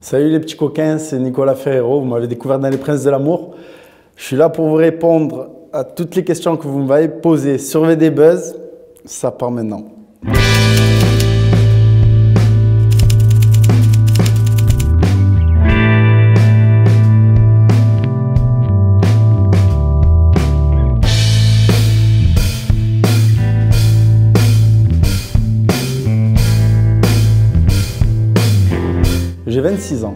Salut les petits coquins, c'est Nicolas Ferrero, vous m'avez découvert dans Les Princes de l'amour. Je suis là pour vous répondre à toutes les questions que vous m'avez posées sur VD Buzz. Ça part maintenant. J'ai 26 ans.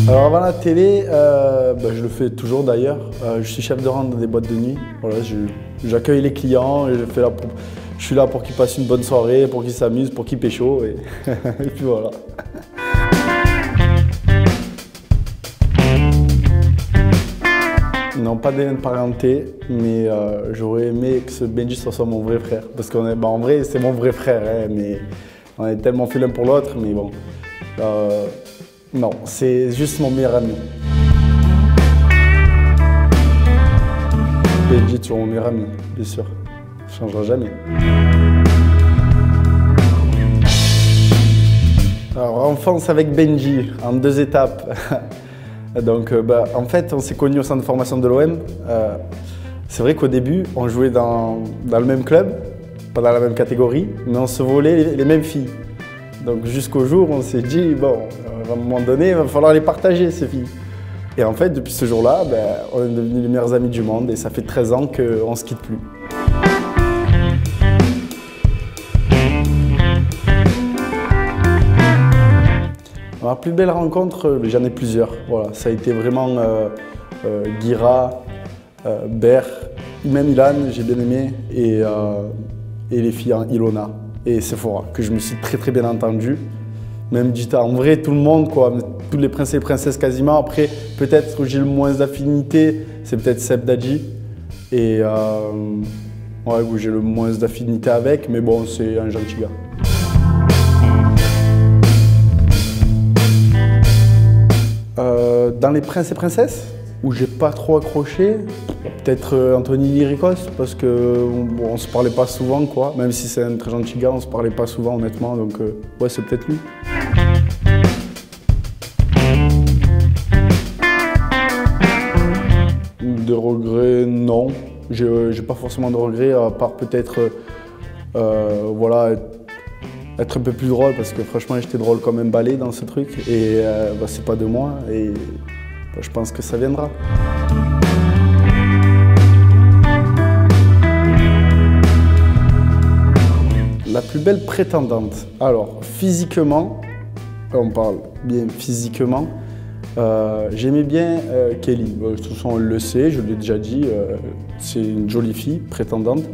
Alors avant la télé, je le fais toujours d'ailleurs. Je suis chef de rang dans des boîtes de nuit. Voilà, j'accueille les clients et je suis là pour qu'ils passent une bonne soirée, pour qu'ils s'amusent, pour qu'ils pécho et, et puis voilà. Non, pas de lien de parenté, mais j'aurais aimé que ce Benji soit mon vrai frère. Parce qu'en vrai, c'est mon vrai frère, hein, mais on est tellement fait l'un pour l'autre, mais bon. Non, c'est juste mon meilleur ami. Benji, tu es mon meilleur ami, bien sûr. Ça ne changera jamais. Alors, enfance avec Benji, en 2 étapes. Donc, en fait, on s'est connus au centre de formation de l'OM. C'est vrai qu'au début, on jouait dans le même club, pas dans la même catégorie, mais on se volait les mêmes filles. Donc, jusqu'au jour où on s'est dit, bon, à un moment donné, il va falloir les partager, ces filles. Et en fait, depuis ce jour-là, on est devenus les meilleurs amis du monde et ça fait 13 ans qu'on ne se quitte plus. Ma plus belle rencontre, j'en ai plusieurs. Voilà, ça a été vraiment Guira, Ber, même Ilan, j'ai bien aimé, et les filles Ilona et Sephora, que je me suis très bien entendu. Même Gita, en vrai, tout le monde, quoi, tous les princes et princesses quasiment. Après, peut-être que j'ai le moins d'affinité, c'est peut-être Seb Dadji, et ouais, où j'ai le moins d'affinité avec, mais bon, c'est un gentil gars. Dans les princes et princesses, où j'ai pas trop accroché, peut-être Anthony Lyricos, parce qu'on ne se parlait pas souvent, quoi. Même si c'est un très gentil gars, on se parlait pas souvent, honnêtement, donc ouais, c'est peut-être lui. De regrets, non. J'ai pas forcément de regrets, à part peut-être, voilà, être un peu plus drôle, parce que franchement j'étais drôle comme un balai dans ce truc et c'est pas de moi et je pense que ça viendra. La plus belle prétendante. Alors physiquement, on parle bien physiquement, j'aimais bien Kelly. De toute façon on le sait, je l'ai déjà dit, c'est une jolie fille, prétendante.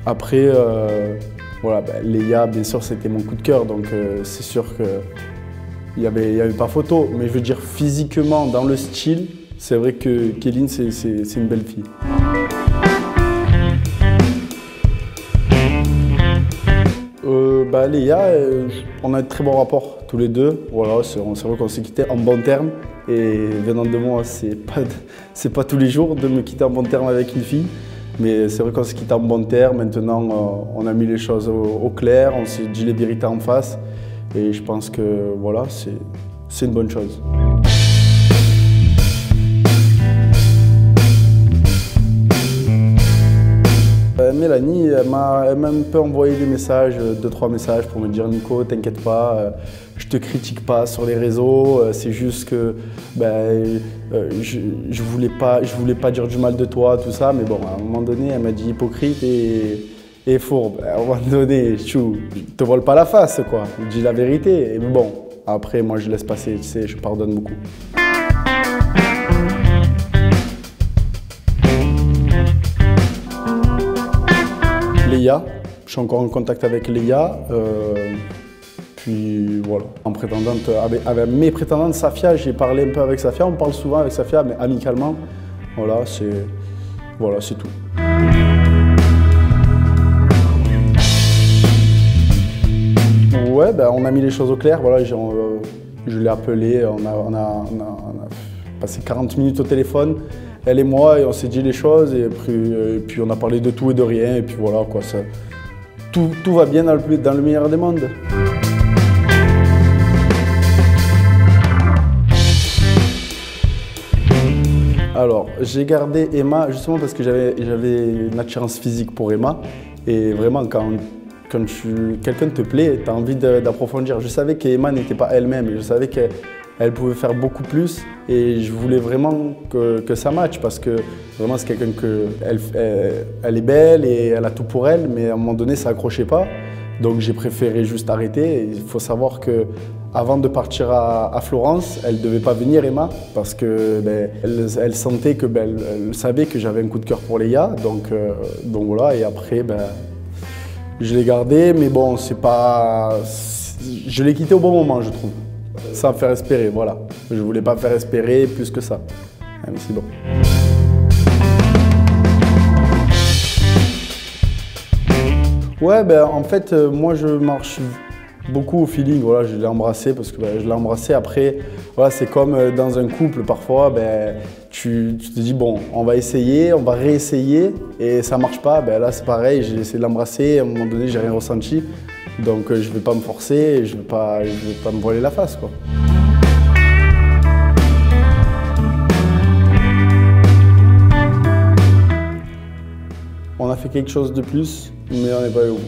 Après, voilà, Léa, bien sûr, c'était mon coup de cœur, donc c'est sûr qu'il n'y avait pas photo. Mais je veux dire, physiquement, dans le style, c'est vrai que Kéline, c'est une belle fille. Léa, on a un très bon rapport, tous les deux. Voilà, c'est vrai qu'on s'est quittés en bons termes. Et venant de moi, c'est pas tous les jours de me quitter en bons termes avec une fille. Mais c'est vrai qu'on s'est quitté en bon terme, maintenant on a mis les choses au clair, on s'est dit les vérités en face et je pense que voilà, c'est une bonne chose. Mélanie, elle m'a un peu envoyé des messages, 2-3 messages pour me dire « Nico, t'inquiète pas, je te critique pas sur les réseaux, c'est juste que je voulais pas dire du mal de toi, tout ça. » Mais bon, à un moment donné, elle m'a dit hypocrite et fourbe. À un moment donné, je te vole pas la face, quoi. Je dis la vérité. Et bon, après, moi, je laisse passer, tu sais, je pardonne beaucoup. Léa, je suis encore en contact avec Léa, puis voilà. En prétendante, avec mes prétendantes, Safia, j'ai parlé un peu avec Safia, on parle souvent avec Safia, mais amicalement, voilà, c'est tout. Ouais, on a mis les choses au clair, voilà, je l'ai appelé, on a passé 40 minutes au téléphone. Elle et moi, et on s'est dit les choses, et puis on a parlé de tout et de rien, et puis voilà, quoi, tout va bien dans le meilleur des mondes. Alors, j'ai gardé Emma justement parce que j'avais une attirance physique pour Emma. Et vraiment, quand quelqu'un te plaît, tu as envie d'approfondir. Je savais qu'Emma n'était pas elle-même, je savais qu'elle pouvait faire beaucoup plus. Et je voulais vraiment que ça matche parce que vraiment, c'est quelqu'un elle est belle et elle a tout pour elle, mais à un moment donné, ça accrochait pas. Donc j'ai préféré juste arrêter. Et il faut savoir que avant de partir à Florence, elle ne devait pas venir, Emma, parce que elle sentait que elle savait que j'avais un coup de cœur pour Léa. Donc voilà. Et après, je l'ai gardée, mais bon, c'est pas. Je l'ai quittée au bon moment, je trouve. Sans faire espérer, voilà. Je voulais pas faire espérer plus que ça. Mais c'est bon. Ouais, en fait, moi je marche beaucoup au feeling. Voilà, je l'ai embrassé parce que je l'ai embrassé. Après, voilà, c'est comme dans un couple, parfois, tu te dis, bon, on va essayer, on va réessayer et ça marche pas. Là, c'est pareil, j'ai essayé de l'embrasser. À un moment donné, j'ai rien ressenti. Donc, je vais pas me forcer et je vais pas me voiler la face, quoi. On a fait quelque chose de plus, mais on n'est pas allé au bout.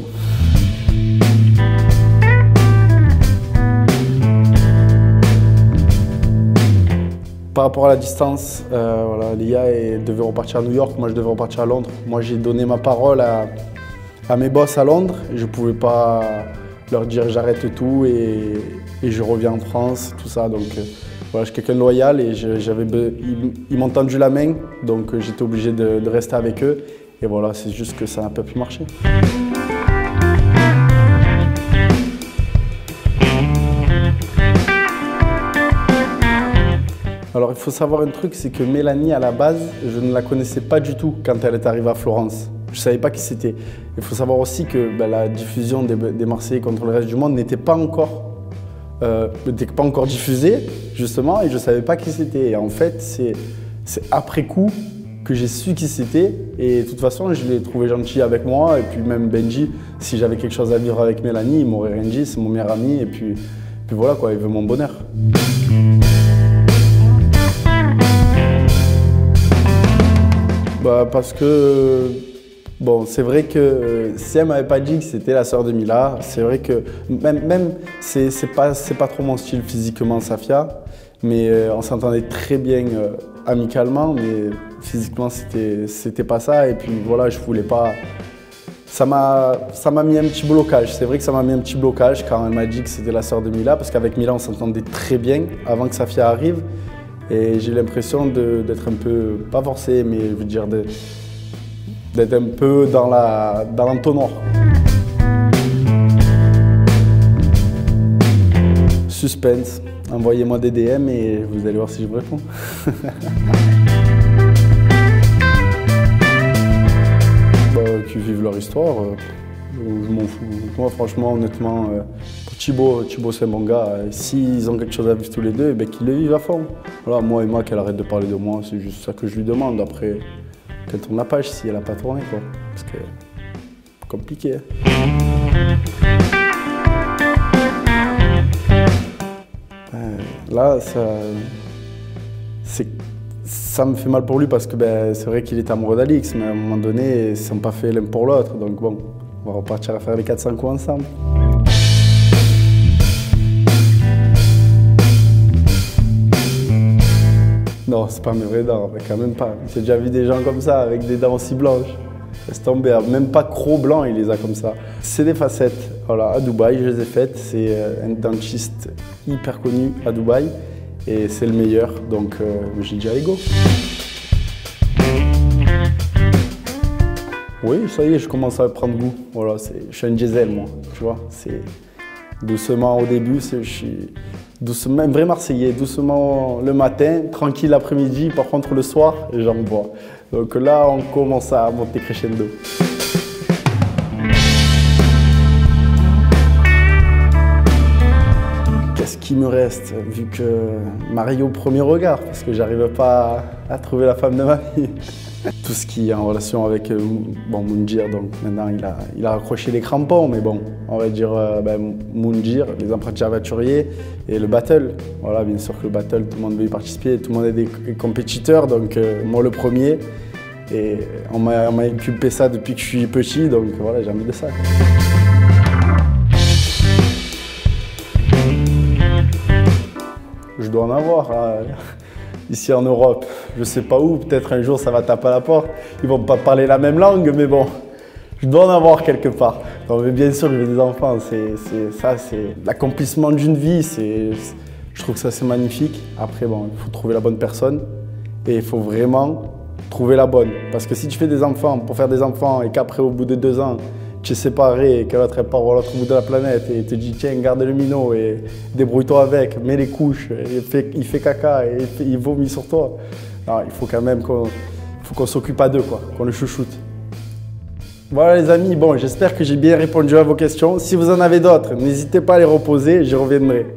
Par rapport à la distance, voilà, Léa devait repartir à New York, moi je devais repartir à Londres. Moi j'ai donné ma parole à mes boss à Londres. Je ne pouvais pas leur dire j'arrête tout et je reviens en France, tout ça. Donc voilà, je suis quelqu'un de loyal et ils m'ont tendu la main, donc j'étais obligé de rester avec eux. Et voilà, c'est juste que ça n'a pas pu marcher. Alors il faut savoir un truc, c'est que Mélanie à la base, je ne la connaissais pas du tout quand elle est arrivée à Florence. Je ne savais pas qui c'était. Il faut savoir aussi que la diffusion des Marseillais contre le reste du monde n'était pas encore diffusée, justement, et je ne savais pas qui c'était. Et en fait, c'est après coup que j'ai su qui c'était. Et de toute façon, je l'ai trouvé gentil avec moi. Et puis même Benji, si j'avais quelque chose à vivre avec Mélanie, il m'aurait rien dit, c'est mon meilleur ami. Et puis voilà, quoi, il veut mon bonheur. Parce que, bon, c'est vrai que si elle ne m'avait pas dit que c'était la sœur de Mila, c'est vrai que même c'est pas trop mon style physiquement, Safia, mais on s'entendait très bien amicalement, mais physiquement, c'était pas ça. Et puis voilà, je voulais pas. Ça m'a mis un petit blocage. C'est vrai que ça m'a mis un petit blocage quand elle m'a dit que c'était la sœur de Mila, parce qu'avec Mila, on s'entendait très bien avant que Safia arrive. Et j'ai l'impression d'être un peu, pas forcé, mais je veux dire d'être un peu dans l'entonnoir. Suspense. Envoyez-moi des DM et vous allez voir si je vous réponds. Qu'ils vivent leur histoire, je m'en fous. Moi, franchement, honnêtement, Thibaut c'est un bon gars. S'ils ont quelque chose à vivre tous les deux, qu'ils le vivent à fond. Voilà, moi et moi, qu'elle arrête de parler de moi, c'est juste ça que je lui demande. Après, qu'elle tourne la page si elle n'a pas tourné, quoi. Parce que c'est compliqué. Là, ça me fait mal pour lui parce que c'est vrai qu'il est amoureux d'Alix, mais à un moment donné, ils ne sont pas faits l'un pour l'autre. Donc bon, on va repartir à faire les 400 coups ensemble. Non, c'est pas mes vraies dents, mais quand même pas. J'ai déjà vu des gens comme ça, avec des dents aussi blanches. Laisse tomber, même pas Croc blanc, il les a comme ça. C'est des facettes, voilà, à Dubaï, je les ai faites. C'est un dentiste hyper connu à Dubaï. Et c'est le meilleur, donc j'ai dit allez go. Oui, ça y est, je commence à prendre goût. Voilà, je suis un diesel, moi, tu vois. C'est doucement au début, je suis doucement, un vrai Marseillais, doucement le matin, tranquille l'après-midi, par contre le soir, j'en bois. Donc là, on commence à monter crescendo. Qu'est-ce qui me reste, vu que Mario au premier regard, parce que j'arrive pas à trouver la femme de ma vie. Tout ce qui est en relation avec Moundir, donc maintenant il a raccroché les crampons, mais bon, on va dire Moundir, les apprentis aventuriers et le battle. Voilà, bien sûr que le battle, tout le monde veut y participer, tout le monde est des compétiteurs, donc moi le premier. Et on m'a inculqué ça depuis que je suis petit, donc voilà, j'ai envie de ça. Je dois en avoir. Hein. Ici en Europe, je sais pas où, peut-être un jour ça va taper à la porte. Ils vont pas parler la même langue, mais bon, je dois en avoir quelque part. Non, mais bien sûr, je veux des enfants, c'est l'accomplissement d'une vie, je trouve que ça c'est magnifique. Après, bon, il faut trouver la bonne personne et il faut vraiment trouver la bonne. Parce que si tu fais des enfants pour faire des enfants et qu'après au bout de 2 ans, tu es séparé et que l'autre part à l'autre bout de la planète et te dit tiens garde le minot et débrouille-toi avec, mets les couches, il fait caca et il vomit sur toi. Alors, il faut quand même qu'on s'occupe à deux, quoi, qu'on le chouchoute. Voilà les amis, bon j'espère que j'ai bien répondu à vos questions. Si vous en avez d'autres, n'hésitez pas à les reposer, j'y reviendrai.